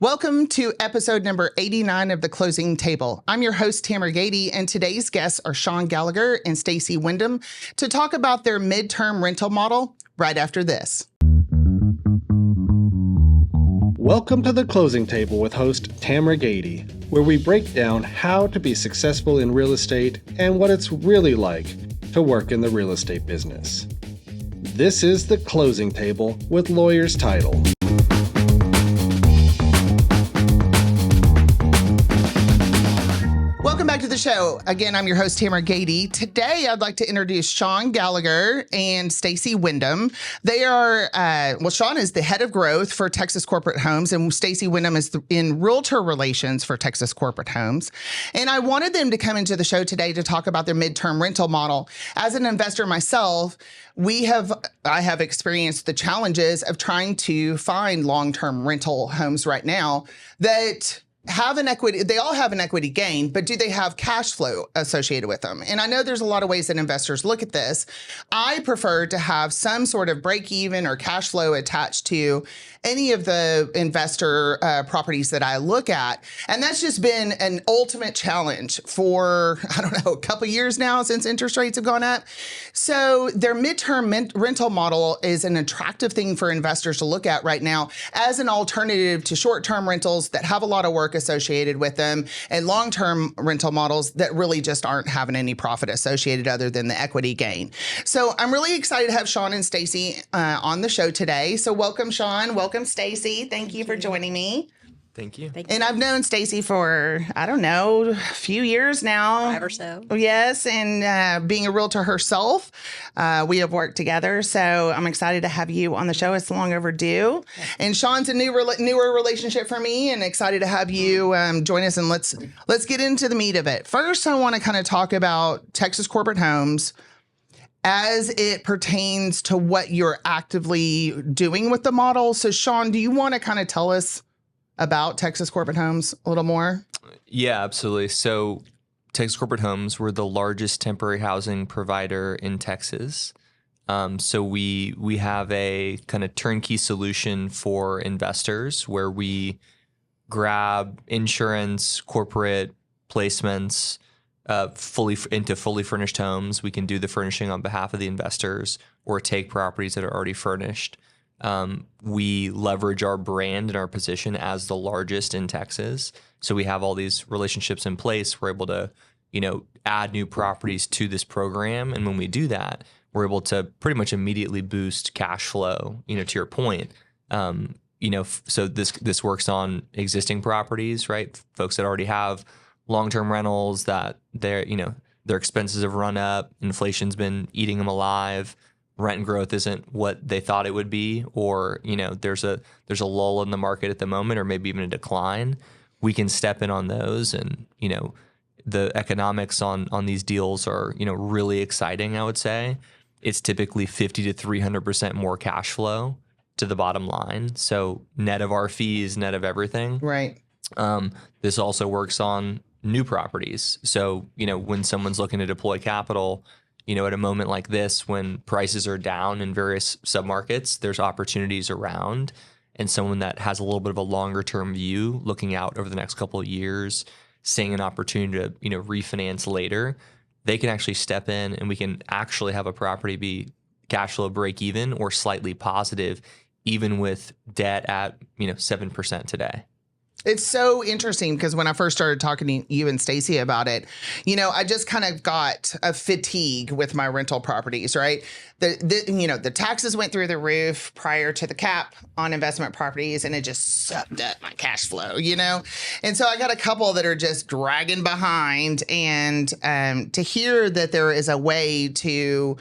Welcome to episode number 89 of The Closing Table. I'm your host, Tamera, and today's guests are Sean Gallagher and Stacy Windom to talk about their midterm rental model right after this. Welcome to The Closing Table with host Tamera, where we break down how to be successful in real estate and what it's really like to work in the real estate business. This is The Closing Table with Lawyer's Title. Welcome back to the show. Again, I'm your host, Tamera. Today, I'd like to introduce Sean Gallagher and Stacy Windom. They are, Sean is the head of growth for Texas Corporate Homes, and Stacy Windom is in realtor relations for Texas Corporate Homes. And I wanted them to come into the show today to talk about their midterm rental model. As an investor myself, I have experienced the challenges of trying to find long-term rental homes right now that have an equity, they all have an equity gain, but do they have cash flow associated with them? And I know there's a lot of ways that investors look at this. I prefer to have some sort of break even or cash flow attached to any of the investor properties that I look at. And that's just been an ultimate challenge for, a couple years now since interest rates have gone up. So their midterm rental model is an attractive thing for investors to look at right now as an alternative to short-term rentals that have a lot of work associated with them and long-term rental models that really just aren't having any profit associated other than the equity gain. So I'm really excited to have Sean and Stacy on the show today. So welcome, Sean. Welcome, Stacy. Thank you for joining me. Thank you. And I've known Stacy for, a few years now. 5 or so. Yes. And being a realtor herself, we have worked together. So I'm excited to have you on the show. It's long overdue. Yeah. And Sean's a newer relationship for me, and excited to have you join us. And let's get into the meat of it. First, I want to kind of talk about Texas Corporate Homes as it pertains to what you're actively doing with the model. So Sean, do you want to kind of tell us about Texas Corporate Homes a little more? Yeah, absolutely. So Texas Corporate Homes, we're the largest temporary housing provider in Texas. So we have a kind of turnkey solution for investors where we grab insurance, corporate placements, fully furnished homes. We can do the furnishing on behalf of the investors or take properties that are already furnished. We leverage our brand and our position as the largest in Texas. So we have all these relationships in place. We're able to, add new properties to this program. And when we do that, we're able to pretty much immediately boost cash flow, to your point. So this works on existing properties, right? Folks that already have long-term rentals that their expenses have run up. Inflation's been eating them alive. Rent growth isn't what they thought it would be, or there's a lull in the market at the moment, or maybe even a decline. We can step in on those, and the economics on these deals are really exciting. I would say it's typically 50 to 300% more cash flow to the bottom line. So net of our fees, net of everything. Right. This also works on new properties. So when someone's looking to deploy capital, at a moment like this, when prices are down in various submarkets, there's opportunities around, and someone that has a little bit of a longer term view, looking out over the next couple of years, seeing an opportunity to refinance later, they can actually step in, and we can actually have a property be cash flow break even or slightly positive, even with debt at 7% today. It's so interesting because when I first started talking to you and Stacy about it, I just kind of got a fatigue with my rental properties, right? The taxes went through the roof prior to the cap on investment properties, and it just sucked up my cash flow, And so I got a couple that are just dragging behind, and to hear that there is a way to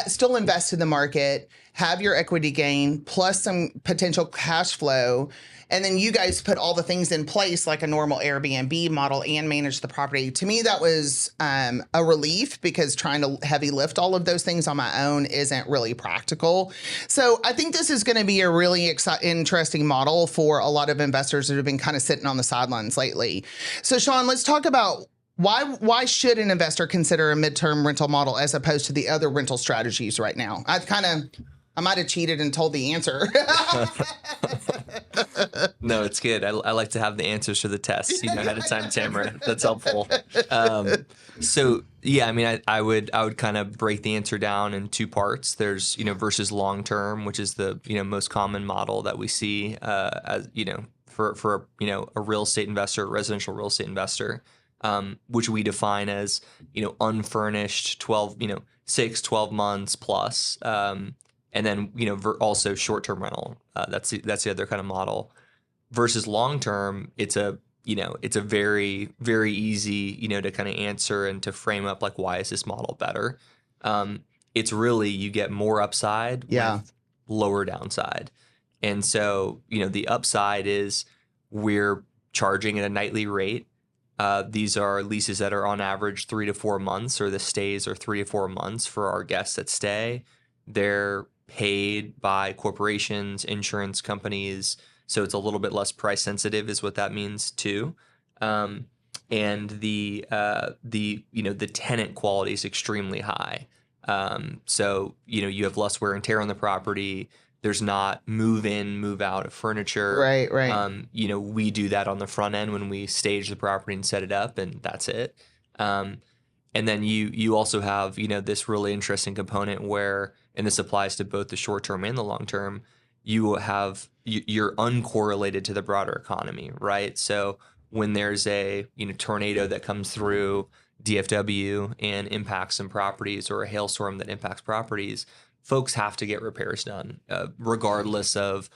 still invest in the market, have your equity gain plus some potential cash flow, and then you guys put all the things in place like a normal Airbnb model and manage the property. To me, that was a relief, because trying to heavy lift all of those things on my own isn't really practical. So I think this is going to be a really interesting model for a lot of investors that have been kind of sitting on the sidelines lately. So Sean, let's talk about why should an investor consider a midterm rental model as opposed to the other rental strategies right now? I might have cheated and told the answer. No, it's good. I like to have the answers to the tests, ahead of time, Tamera. That's helpful. So yeah, I mean, I would kind of break the answer down in two parts. There's, versus long term, which is the, most common model that we see, as, for a real estate investor, a residential real estate investor, which we define as, unfurnished 12 months plus. And then, also short-term rental. That's the other kind of model. Versus long-term, it's a very, very easy, to kind of answer and to frame up like, why is this model better? It's really, you get more upside with lower downside. And so, the upside is we're charging at a nightly rate. These are leases that are on average 3 to 4 months, or the stays are 3 to 4 months for our guests that stay. They're paid by corporations, insurance companies, so it's a little bit less price sensitive, is what that means too. And the tenant quality is extremely high. So you have less wear and tear on the property. There's not move in, move out of furniture. Right. We do that on the front end when we stage the property and set it up, and that's it. And then you also have, this really interesting component where, and this applies to both the short term and the long term, you're uncorrelated to the broader economy, right? So when there's a tornado that comes through DFW and impacts some properties, or a hailstorm that impacts properties, folks have to get repairs done, regardless of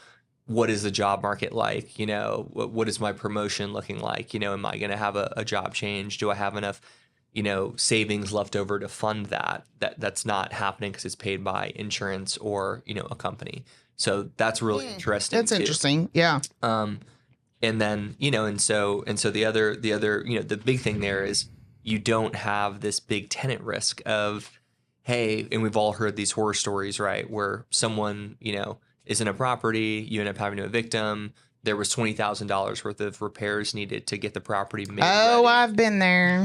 what is the job market like. What is my promotion looking like? Am I going to have a job change? Do I have enough savings left over to fund that? That's not happening because it's paid by insurance or a company. So that's really interesting. That's interesting. Yeah. And then and so the other the big thing there is you don't have this big tenant risk of, hey, and we've all heard these horror stories, right, where someone is in a property, you end up having to evict them. There was $20,000 worth of repairs needed to get the property made ready. I've been there.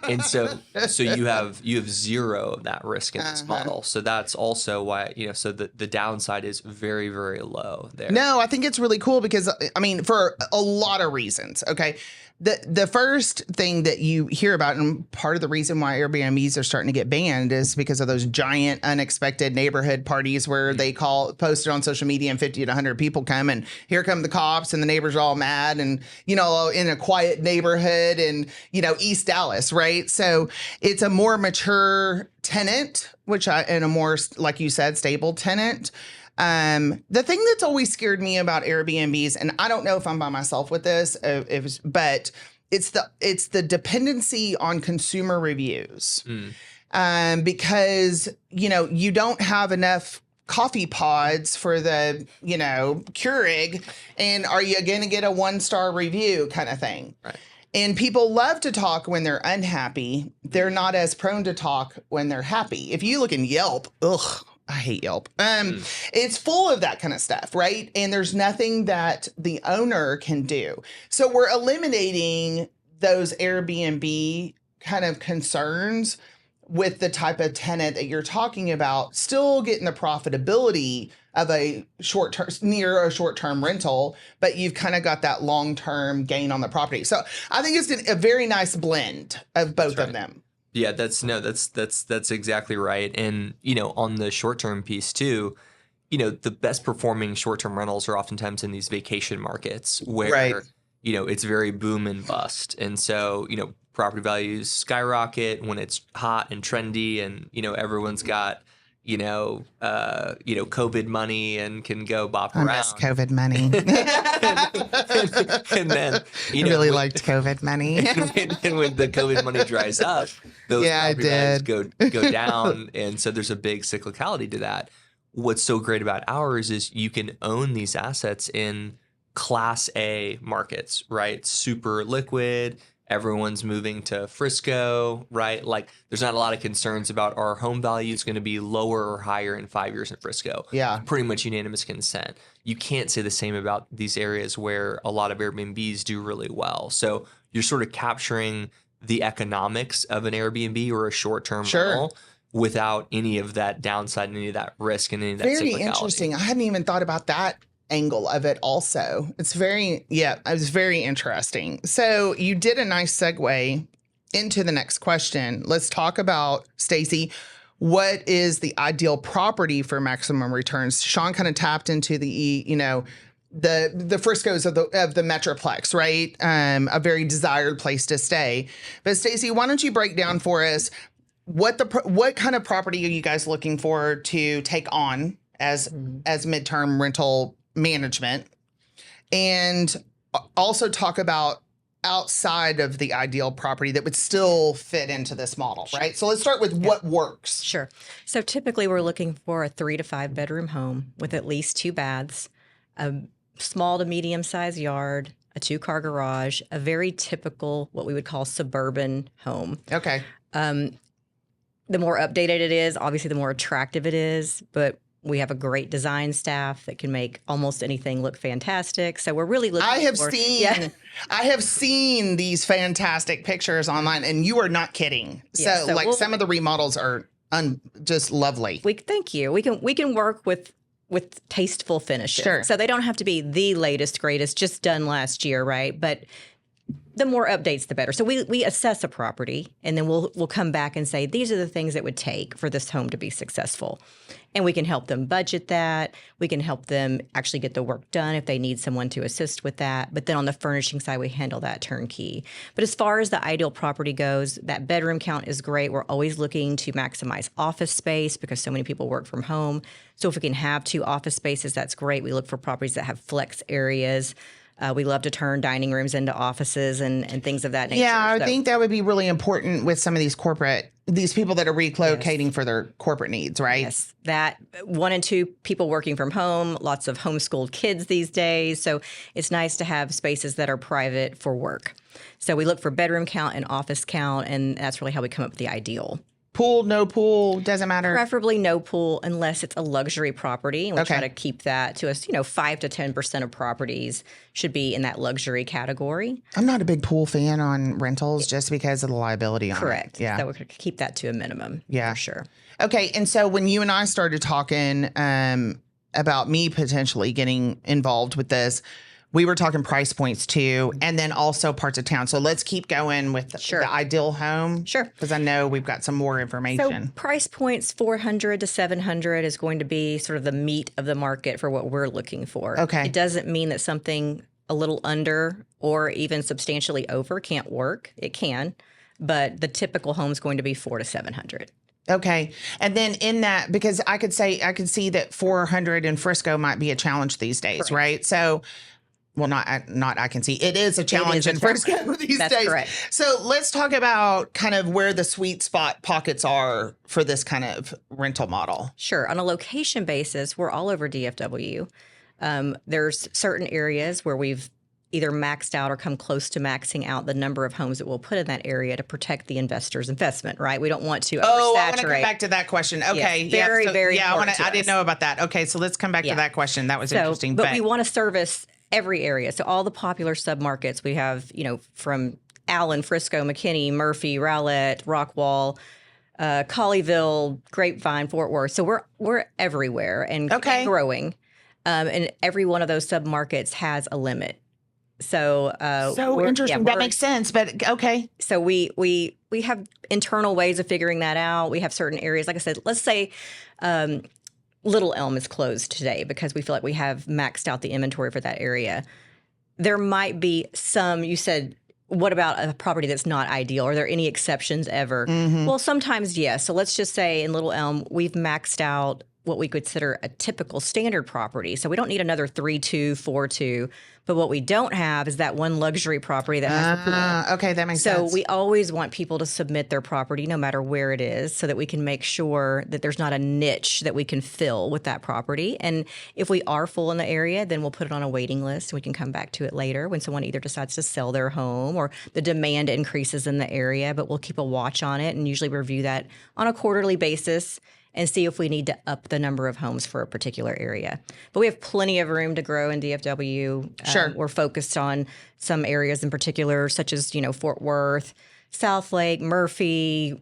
And so you have zero of that risk in this model. So that's also why, so the downside is very, very low there. No, I think it's really cool because, I mean, for a lot of reasons. Okay. The first thing that you hear about, and part of the reason why Airbnbs are starting to get banned, is because of those giant unexpected neighborhood parties where they posted on social media and 50 to 100 people come, and here come the cops and the neighbors are all mad, and, in a quiet neighborhood and, East Dallas, right? So it's a more mature tenant, and a more, like you said, stable tenant. The thing that's always scared me about Airbnbs, and I don't know if I'm by myself with this, but it's the dependency on consumer reviews. Because, you don't have enough coffee pods for the, Keurig, and are you going to get a 1-star review kind of thing? Right. And people love to talk when they're unhappy. They're not as prone to talk when they're happy. If you look in Yelp, I hate Yelp. It's full of that kind of stuff, right? And there's nothing that the owner can do. So we're eliminating those Airbnb kind of concerns with the type of tenant that you're talking about, still getting the profitability of a near a short-term rental, but you've kind of got that long-term gain on the property. So I think it's a very nice blend of both of them. Yeah, that's exactly right. And, on the short-term piece too, the best performing short-term rentals are oftentimes in these vacation markets where, it's very boom and bust. And so, property values skyrocket when it's hot and trendy, and, everyone's got, COVID money and can go bop around. I miss COVID money. and then, I really liked COVID money. and when the COVID money dries up, those property values go down. And so there's a big cyclicality to that. What's so great about ours is you can own these assets in Class A markets, right? Super liquid. Everyone's moving to Frisco, right? Like, there's not a lot of concerns about our home value is going to be lower or higher in 5 years in Frisco. Yeah. Pretty much unanimous consent. You can't say the same about these areas where a lot of Airbnbs do really well. So you're sort of capturing the economics of an Airbnb or a short-term rental without any of that downside, any of that risk, and any of that Very cyclicality. interesting. I hadn't even thought about that angle of it also. It was very interesting. So you did a nice segue into the next question. Let's talk about, Stacy, what is the ideal property for maximum returns? Sean kind of tapped into the Friscos of the Metroplex, right? A very desired place to stay. But Stacy, why don't you break down for us what kind of property are you guys looking for to take on as midterm rental management, and also talk about outside of the ideal property that would still fit into this model, right? So let's start with what works. Sure. So typically we're looking for a 3 to 5 bedroom home with at least 2 baths, a small to medium sized yard, a 2-car garage, a very typical what we would call suburban home. Okay. The more updated it is, obviously the more attractive it is, but we have a great design staff that can make almost anything look fantastic. So we're really looking I have seen these fantastic pictures online, and you are not kidding. Yeah, so some of the remodels are just lovely. Thank you. We can work with tasteful finishes. Sure. So they don't have to be the latest, greatest, just done last year, right? But the more updates, the better. So we assess a property, and then we'll come back and say, these are the things it would take for this home to be successful. And we can help them budget that. We can help them actually get the work done if they need someone to assist with that. But then on the furnishing side, we handle that turnkey. But as far as the ideal property goes, that bedroom count is great. We're always looking to maximize office space because so many people work from home. So if we can have 2 office spaces, that's great. We look for properties that have flex areas. We love to turn dining rooms into offices and things of that nature. Yeah, I think that would be really important with some of these people that are relocating for their corporate needs, right? Yes, that 1 and 2 people working from home, lots of homeschooled kids these days. So it's nice to have spaces that are private for work. So we look for bedroom count and office count, and that's really how we come up with the ideal. Pool, no pool, doesn't matter. Preferably no pool unless it's a luxury property. And we try to keep that to 5 to 10% of properties should be in that luxury category. I'm not a big pool fan on rentals just because of the liability on it. Correct. Yeah. So we could keep that to a minimum. Yeah. For sure. Okay. And so when you and I started talking about me potentially getting involved with this, we were talking price points too, and then also parts of town. So let's keep going with the ideal home. Sure. Because I know we've got some more information. So price points, 400 to 700 is going to be sort of the meat of the market for what we're looking for. Okay. It doesn't mean that something a little under or even substantially over can't work. It can, but the typical home is going to be 400 to 700. Okay. And then in that, because I could see that 400 in Frisco might be a challenge these days, Correct. right? So, well, not I can see. It is a challenge in Frisco these That's days. correct. So let's talk about kind of where the sweet spot pockets are for this kind of rental model. Sure. On a location basis, we're all over DFW. There's certain areas where we've either maxed out or come close to maxing out the number of homes that we'll put in that area to protect the investor's investment, right? We don't want to oversaturate. Oh, I want to come back to that question. Okay. Yes, very important to I didn't us. know about that. Okay. So let's come back to that question. That was interesting. But we want to service every area. So all the popular submarkets we have, from Allen, Frisco, McKinney, Murphy, Rowlett, Rockwall, Colleyville, Grapevine, Fort Worth. So we're everywhere and growing. And every one of those submarkets has a limit. So interesting. That makes sense. But okay. So we have internal ways of figuring that out. We have certain areas. Like I said, let's say Little Elm is closed today because we feel like we have maxed out the inventory for that area. There might be some. You said, what about a property that's not ideal? Are there any exceptions ever? Mm-hmm. Well, sometimes yes. So let's just say in Little Elm we've maxed out what we consider a typical standard property. So we don't need another 3-2, 4-2. But what we don't have is that one luxury property that has a pool. Okay, that makes sense. So we always want people to submit their property no matter where it is so that we can make sure that there's not a niche that we can fill with that property. And if we are full in the area, then we'll put it on a waiting list. We can come back to it later when someone either decides to sell their home or the demand increases in the area. But we'll keep a watch on it and usually review that on a quarterly basis and see if we need to up the number of homes for a particular area. But we have plenty of room to grow in DFW. Sure. We're focused on some areas in particular, such as, Fort Worth, South Lake, Murphy,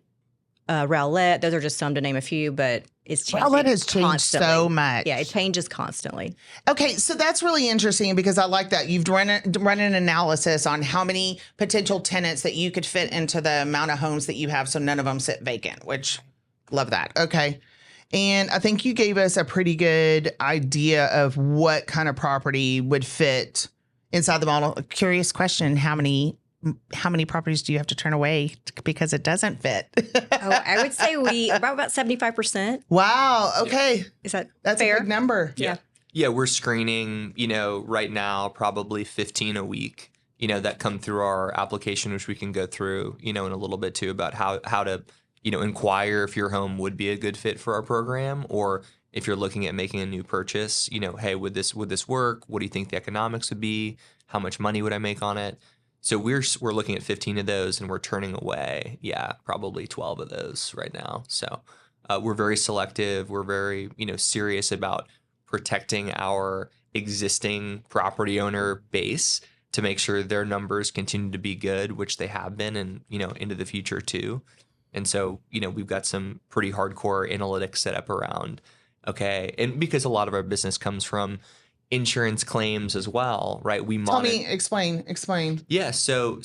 Rowlett. Those are just some to name a few, but it's changing. Rowlett has changed constantly. so much. Yeah, it changes constantly. Okay, so that's really interesting because I like that you've run an analysis on how many potential tenants that you could fit into the amount of homes that you have, so none of them sit vacant, which love that. Okay. And I think you gave us a pretty good idea of what kind of property would fit inside the model. A curious question, how many properties do you have to turn away because it doesn't fit? I would say about 75%. Wow. Okay. Is that That's fair? a big number. Yeah. Yeah, we're screening, right now, probably 15 a week, that come through our application, which we can go through, in a little bit too about how to, inquire if your home would be a good fit for our program, or if you're looking at making a new purchase, hey, would this work? What do you think the economics would be? How much money would I make on it? So we're looking at 15 of those, and we're turning away, probably 12 of those right now. So we're very selective. We're very, serious about protecting our existing property owner base to make sure their numbers continue to be good, which they have been, and into the future too. And so we've got some pretty hardcore analytics set up around. Okay, and because a lot of our business comes from insurance claims as well, right? Tell me, explain. Yeah, so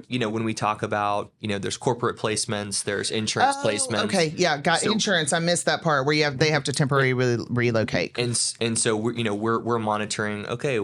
when we talk about, there's corporate placements, there's insurance placements. Okay, yeah, got insurance. I missed that part where they have to temporarily relocate. And so we're monitoring, okay,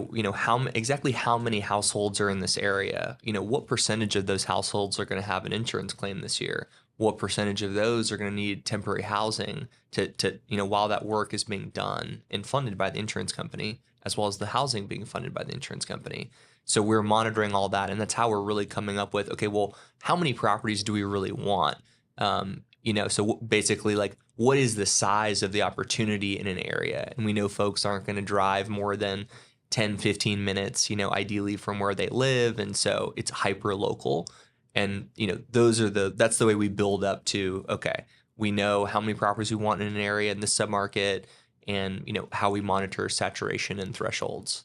exactly how many households are in this area? What percentage of those households are going to have an insurance claim this year? What percentage of those are going to need temporary housing to while that work is being done and funded by the insurance company, as well as the housing being funded by the insurance company. So we're monitoring all that, and that's how we're really coming up with, okay, well, how many properties do we really want? So basically, like, what is the size of the opportunity in an area? And we know folks aren't going to drive more than 10, 15 minutes, ideally from where they live. And so it's hyper local. And, that's the way we build up to, okay, we know how many properties we want in an area in this submarket, and, how we monitor saturation and thresholds.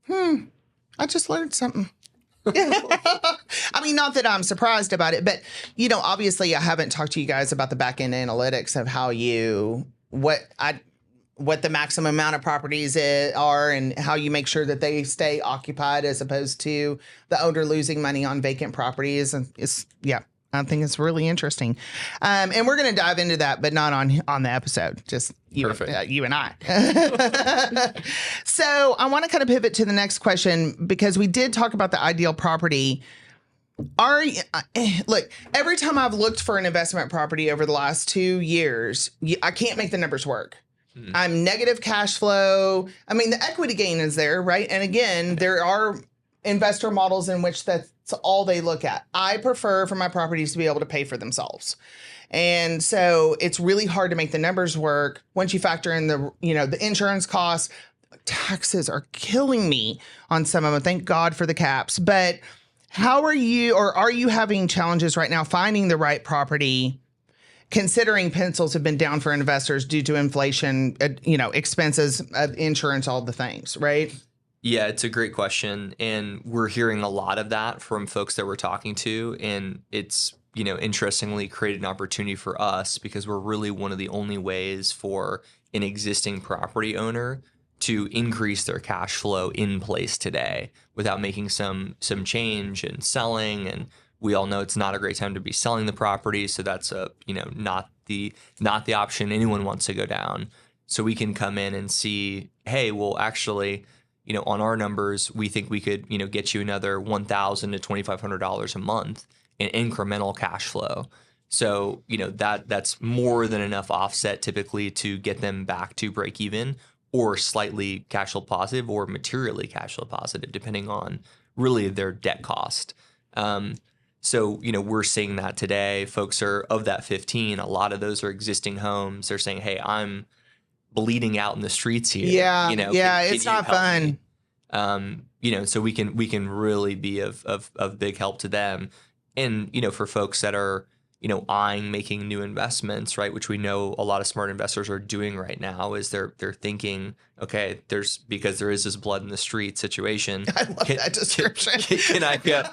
I just learned something. I mean, not that I'm surprised about it, but, obviously I haven't talked to you guys about the back end analytics of how what the maximum amount of properties are and how you make sure that they stay occupied as opposed to the owner losing money on vacant properties. And I think it's really interesting. And we're going to dive into that, but not on the episode, just you and I. So I want to kind of pivot to the next question, because we did talk about the ideal property. Look, every time I've looked for an investment property over the last 2 years, I can't make the numbers work. I'm negative cash flow. I mean, the equity gain is there, right? And again, there are investor models in which that's all they look at. I prefer for my properties to be able to pay for themselves. And so it's really hard to make the numbers work once you factor in the insurance costs. Taxes are killing me on some of them. Thank God for the caps. But how are you having challenges right now finding the right property, considering pencils have been down for investors due to inflation, expenses, insurance, all the things, right? Yeah, it's a great question. And we're hearing a lot of that from folks that we're talking to. And it's, interestingly created an opportunity for us, because we're really one of the only ways for an existing property owner to increase their cash flow in place today without making some change and selling. And we all know it's not a great time to be selling the property. So that's not the option anyone wants to go down. So we can come in and see, hey, well, actually, on our numbers, we think we could, get you another $1,000 to $2,500 a month in incremental cash flow. So, that's more than enough offset typically to get them back to break even, or slightly cash flow positive, or materially cash flow positive, depending on really their debt cost. So, we're seeing that today. Folks are, of that 15, a lot of those are existing homes. They're saying, hey, I'm bleeding out in the streets here. Yeah. It's not fun. So we can really be of big help to them. And, for folks that are, eyeing making new investments, right? Which we know a lot of smart investors are doing right now. Is they're thinking, okay, because there is this blood in the street situation. I love that description. Can I get?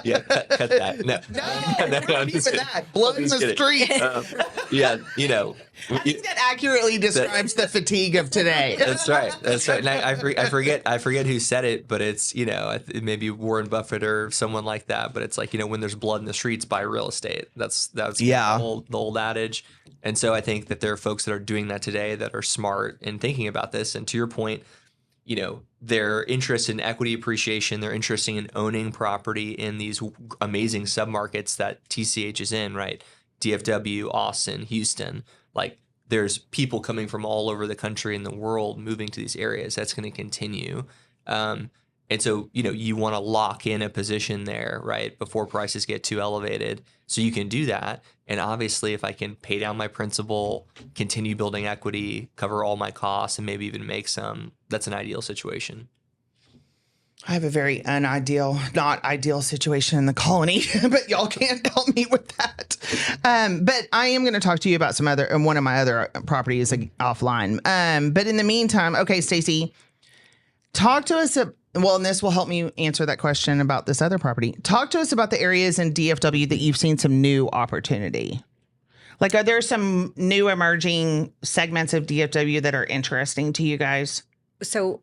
Yeah, cut that. No, Not even that. Blood in the street. Yeah, I think that accurately describes the fatigue of today. That's right. And I forget who said it, but it's maybe Warren Buffett or someone like that. But it's like when there's blood in the streets, buy real estate. That's Yeah. the old adage. And so I think that there are folks that are doing that today that are smart and thinking about this. And to your point, they're interested in equity appreciation. They're interested in owning property in these amazing submarkets that TCH is in, right? DFW, Austin, Houston. Like there's people coming from all over the country and the world moving to these areas. That's going to continue. And so, you want to lock in a position there, right, before prices get too elevated. So you can do that. And obviously, if I can pay down my principal, continue building equity, cover all my costs, and maybe even make some, that's an ideal situation. I have a very not ideal situation in the colony, but y'all can't help me with that. But I am going to talk to you about one of my other properties offline. But in the meantime, okay, Stacy, talk to us. And this will help me answer that question about this other property. Talk to us about the areas in DFW that you've seen some new opportunity. Like, are there some new emerging segments of DFW that are interesting to you guys? So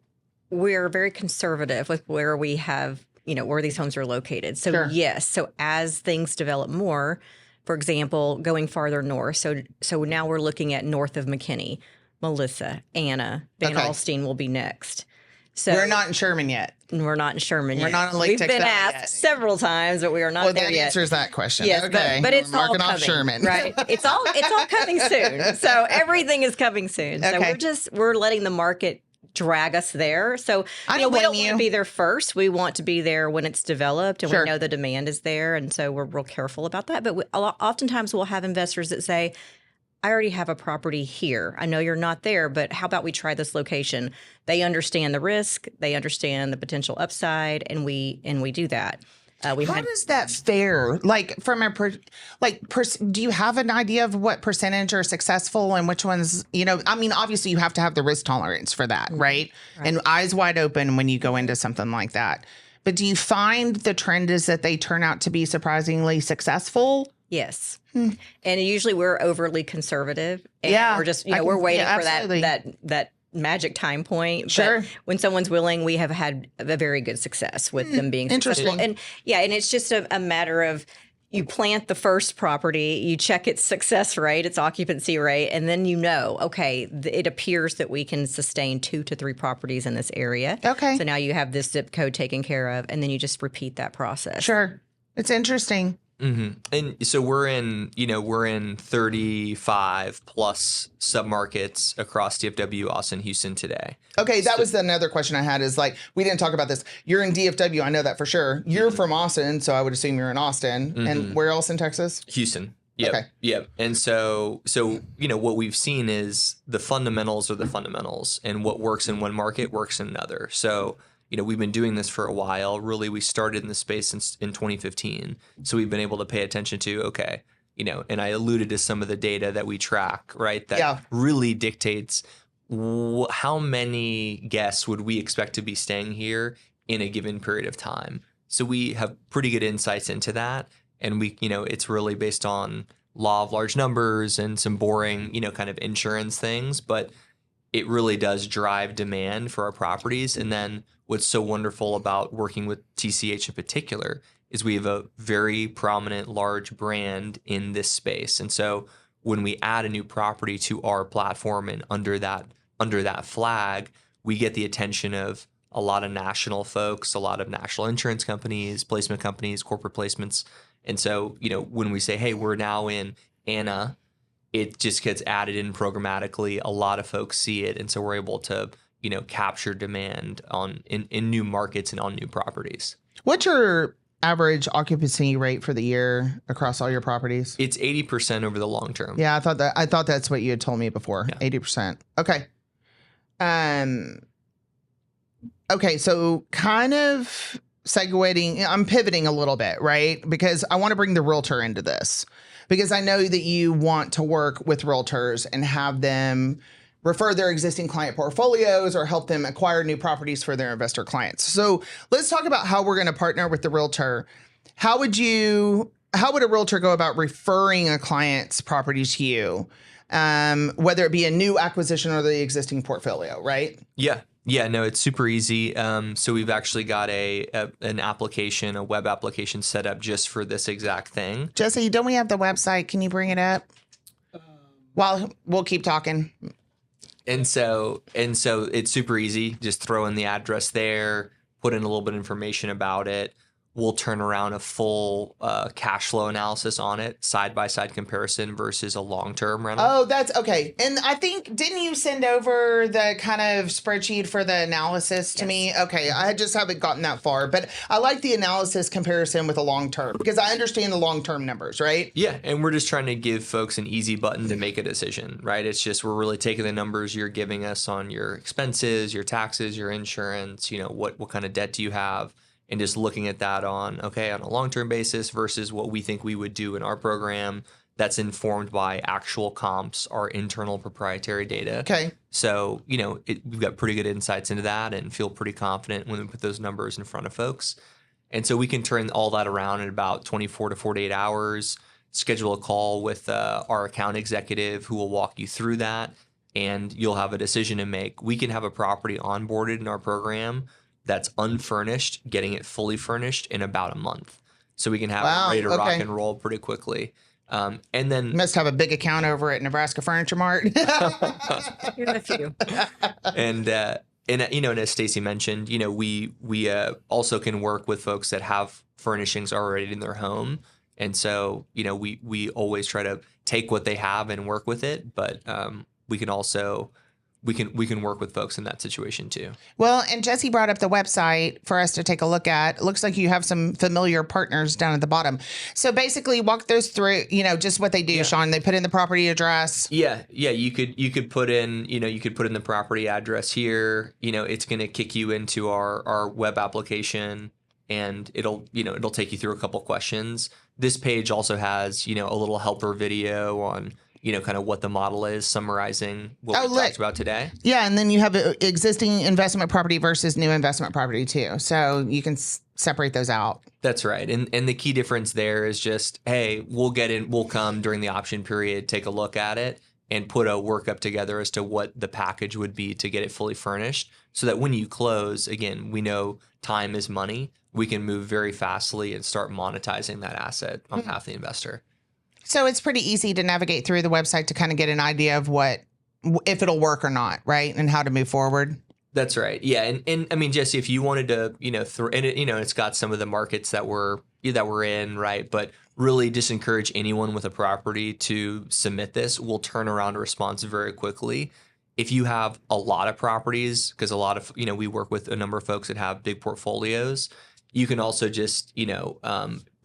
we're very conservative with where we have, where these homes are located. So Sure. Yes. So as things develop more, for example, going farther north. So now we're looking at north of McKinney, Melissa, Anna, Van Okay. Alstyne will be next. So We're not in Sherman yet. We're not in Sherman yet. We're not in Lake We've been Texas asked yet. several times, but we are not Well, there that yet. answers that question. Yes, okay. but it's We're all marking coming, off Sherman. right? It's all coming soon. So everything is coming soon. So Okay. we're letting the market drag us there. So I we don't don't blame want you. to be there first. We want to be there when it's developed and Sure. we know the demand is there, and so we're real careful about that. But oftentimes we'll have investors that say, I already have a property here. I know you're not there, but how about we try this location? They understand the risk, they understand the potential upside, and we do that. How does that fare? Like from do you have an idea of what percentage are successful and which ones, obviously you have to have the risk tolerance for that, right? And eyes wide open when you go into something like that. But do you find the trend is that they turn out to be surprisingly successful? Yes. And usually we're overly conservative. And Yeah, we're just, I can- we're waiting yeah, for absolutely. that magic time point. Sure. But when someone's willing, we have had a very good success with them being successful. interesting. And it's just a matter of you plant the first property, you check its success rate, its occupancy rate, and then okay, it appears that we can sustain 2 to 3 properties in this area. Okay. So now you have this zip code taken care of, and then you just repeat that process. Sure. It's interesting. Mm-hmm. And so we're in 35 plus submarkets across DFW, Austin, Houston today. Okay, that was another question I had is like, we didn't talk about this. You're in DFW, I know that for sure. You're from Austin, so I would assume you're in Austin. And where else in Texas? Houston. Yep. Okay. Yep. And so what we've seen is the fundamentals are the fundamentals, and what works in one market works in another. So we've been doing this for a while. Really, we started in the space in 2015. So we've been able to pay attention to, okay, and I alluded to some of the data that we track, right? That really dictates how many guests would we expect to be staying here in a given period of time. So we have pretty good insights into that. And it's really based on law of large numbers and some boring, kind of insurance things, but it really does drive demand for our properties. And then what's so wonderful about working with TCH in particular is we have a very prominent large brand in this space. And so when we add a new property to our platform and under that flag, we get the attention of a lot of national folks, a lot of national insurance companies, placement companies, corporate placements. And so, when we say, hey, we're now in Anna, it just gets added in programmatically. A lot of folks see it. And so we're able to, capture demand in new markets and on new properties. What's your average occupancy rate for the year across all your properties? It's 80% over the long term. Yeah, I thought that's what you had told me before. Yeah. 80%. Okay. Okay, so kind of segueing, I'm pivoting a little bit, right? Because I want to bring the realtor into this because I know that you want to work with realtors and have them refer their existing client portfolios or help them acquire new properties for their investor clients. So let's talk about how we're going to partner with the realtor. How would a realtor go about referring a client's property to you? Whether it be a new acquisition or the existing portfolio, right? Yeah, no, it's super easy. So we've actually got an application, a web application set up just for this exact thing. Jesse, don't we have the website? Can you bring it up? While we'll keep talking. And so it's super easy. Just throw in the address there, put in a little bit of information about it. We'll turn around a full cash flow analysis on it, side-by-side comparison versus a long-term rental. Oh, that's okay. And I think, didn't you send over the kind of spreadsheet for the analysis to me? Okay, I just haven't gotten that far. But I like the analysis comparison with a long-term because I understand the long-term numbers, right? Yeah, and we're just trying to give folks an easy button to make a decision, right? It's just we're really taking the numbers you're giving us on your expenses, your taxes, your insurance, what kind of debt do you have? And just looking at that on a long-term basis versus what we think we would do in our program that's informed by actual comps, our internal proprietary data. Okay. So, we've got pretty good insights into that and feel pretty confident when we put those numbers in front of folks. And so we can turn all that around in about 24 to 48 hours, schedule a call with our account executive who will walk you through that, and you'll have a decision to make. We can have a property onboarded in our program that's unfurnished, getting it fully furnished in about a month. So we can have it ready to rock and roll pretty quickly. And then you must have a big account over at Nebraska Furniture Mart. A few. And as Stacy mentioned, we also can work with folks that have furnishings already in their home. And so, we always try to take what they have and work with it, but we can also we can work with folks in that situation too. Well, and Jesse brought up the website for us to take a look at. It looks like you have some familiar partners down at the bottom. So basically walk those through, just what they do, Sean. They put in the property address. Yeah. You could put in, the property address here. It's going to kick you into our web application, and it'll take you through a couple questions. This page also has, a little helper video on kind of what the model is, summarizing what we talked about today. Yeah, and then you have existing investment property versus new investment property too. So you can separate those out. That's right. And the key difference there is just, hey, we'll come during the option period, take a look at it, and put a workup together as to what the package would be to get it fully furnished, so that when you close, again, we know time is money. We can move very fastly and start monetizing that asset on behalf of the investor. So it's pretty easy to navigate through the website to kind of get an idea of if it'll work or not, right? And how to move forward. That's right. Yeah. And I mean, Jesse, if you wanted to, it's got some of the markets that we're in, right? But really just encourage anyone with a property to submit this. We'll turn around a response very quickly. If you have a lot of properties, because a lot of, we work with a number of folks that have big portfolios, you can also just,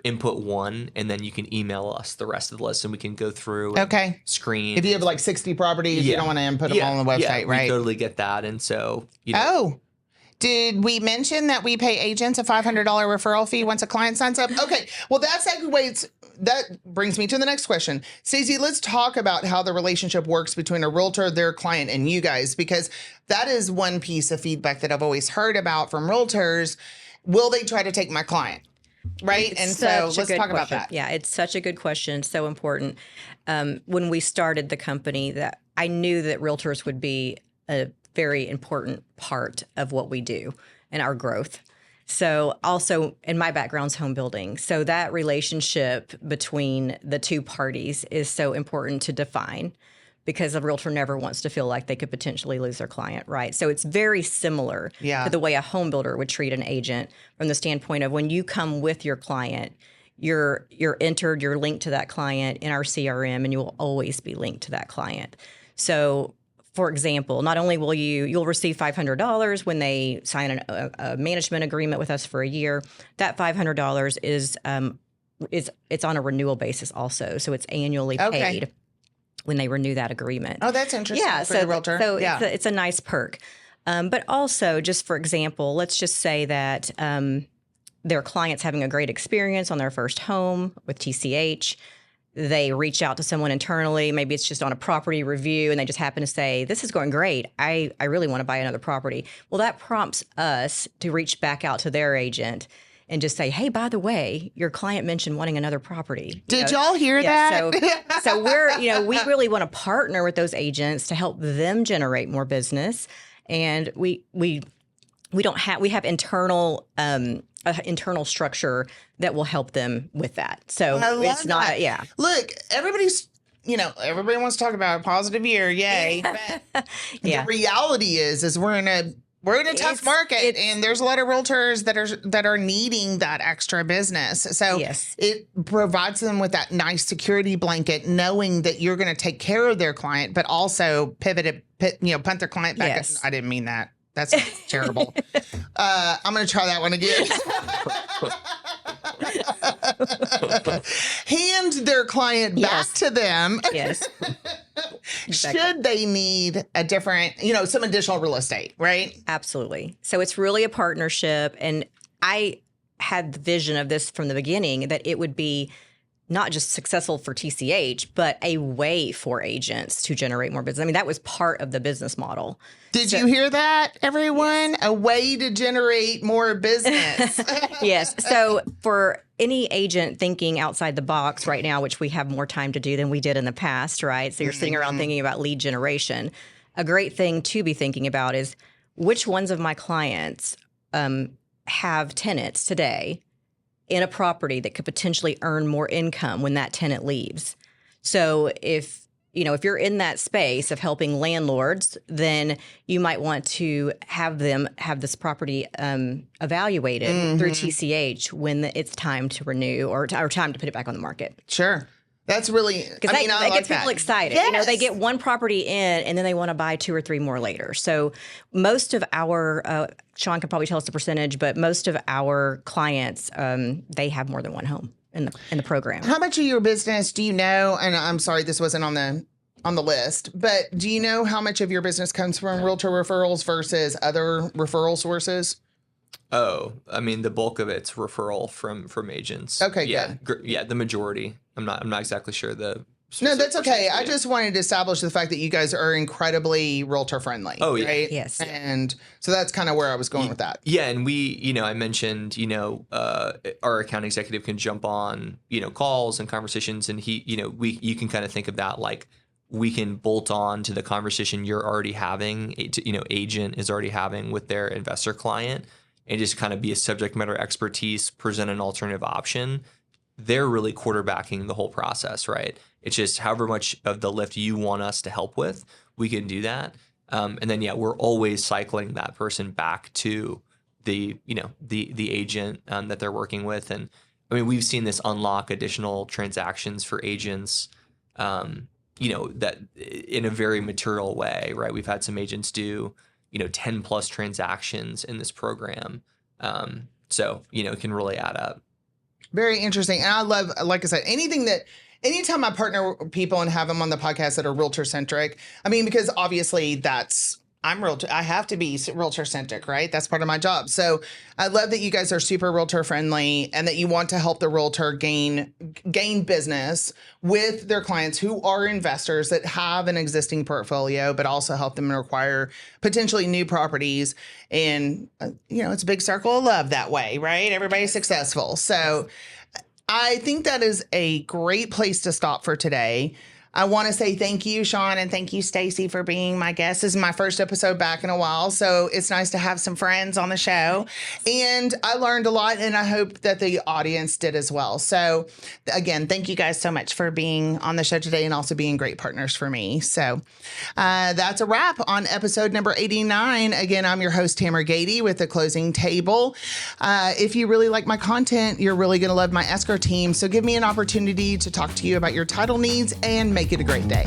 input one, and then you can email us the rest of the list, and we can go through and screen. If you have like 60 properties, you don't want to input them all on the website, right? We totally get that. And so, did we mention that we pay agents a $500 referral fee once a client signs up? Okay. Well, that brings me to the next question. Stacy, let's talk about how the relationship works between a realtor, their client, and you guys, because that is one piece of feedback that I've always heard about from realtors. Will they try to take my client? Right. And so let's talk about that. Yeah, it's such a good question. So important. When we started the company, that I knew that realtors would be a very important part of what we do and our growth. So also, in my background's home building. So that relationship between the two parties is so important to define, because a realtor never wants to feel like they could potentially lose their client, right? So it's very similar to the way a home builder would treat an agent, from the standpoint of when you come with your client, you're entered, you're linked to that client in our CRM, and you will always be linked to that client. So, for example, not only will you'll receive $500 when they sign a management agreement with us for a year. That $500 is it's on a renewal basis also, so it's annually paid when they renew that agreement. Oh, that's interesting for the realtor. So it's a nice perk. But also, just for example, let's just say that their client's having a great experience on their first home with TCH. They reach out to someone internally. Maybe it's just on a property review and they just happen to say, this is going great. I really want to buy another property. Well, that prompts us to reach back out to their agent and just say, hey, by the way, your client mentioned wanting another property. Did y'all hear that? So we're, we really want to partner with those agents to help them generate more business. And we have internal internal structure that will help them with that. So it's not, that. Look, everybody wants to talk about a positive year. Yay. But the reality is we're in a tough market and there's a lot of realtors that are needing that extra business. So it provides them with that nice security blanket, knowing that you're going to take care of their client, but also punt their client back. Yes. I didn't mean that. That's terrible. I'm going to try that one again. Hand their client back to them. Yes. Exactly. Should they need a different, some additional real estate, right? Absolutely. So it's really a partnership. And I had the vision of this from the beginning that it would be not just successful for TCH, but a way for agents to generate more business. I mean, that was part of the business model. Did you hear that, everyone? Yes. A way to generate more business. Yes. So for any agent thinking outside the box right now, which we have more time to do than we did in the past, right? So you're sitting around thinking about lead generation. A great thing to be thinking about is which ones of my clients have tenants today in a property that could potentially earn more income when that tenant leaves. So if you're in that space of helping landlords, then you might want to have them have this property evaluated through TCH when it's time to renew or time to put it back on the market. Sure. That's really, because that gets people excited. Yes. They get one property in and then they want to buy 2 or 3 more later. So most of our, Sean could probably tell us the percentage, but most of our clients, they have more than one home in the program. How much of your business do you know? And I'm sorry, this wasn't on the list, but do you know how much of your business comes from realtor referrals versus other referral sources? Oh, I mean, the bulk of it's referral from agents. Okay, good. Yeah, the majority. I'm not exactly sure the. No, that's okay. I just wanted to establish the fact that you guys are incredibly realtor friendly. Oh, yeah. Right? Yes. And so that's kind of where I was going with that. Yeah, and we, I mentioned, our account executive can jump on, calls and conversations, and you can kind of think of that like we can bolt on to the conversation you're already having, agent is already having with their investor client, and just kind of be a subject matter expertise, present an alternative option. They're really quarterbacking the whole process, right? It's just however much of the lift you want us to help with, we can do that. And then, we're always cycling that person back to the agent that they're working with. And I mean, we've seen this unlock additional transactions for agents, that in a very material way, right? We've had some agents do, 10 plus transactions in this program. So, it can really add up. Very interesting. And I love, like I said, anytime I partner with people and have them on the podcast that are realtor centric, I mean, because obviously I have to be realtor centric, right? That's part of my job. So I love that you guys are super realtor friendly and that you want to help the realtor gain business with their clients who are investors that have an existing portfolio, but also help them acquire potentially new properties. And, it's a big circle of love that way, right? Everybody's successful. So I think that is a great place to stop for today. I want to say thank you, Sean, and thank you, Stacy, for being my guest. This is my first episode back in a while, so it's nice to have some friends on the show. And I learned a lot, and I hope that the audience did as well. So, again, thank you guys so much for being on the show today and also being great partners for me. So that's a wrap on episode number 89. Again, I'm your host, Tamera Gady, with The Closing Table. If you really like my content, you're really going to love my escrow team. So give me an opportunity to talk to you about your title needs and make it a great day.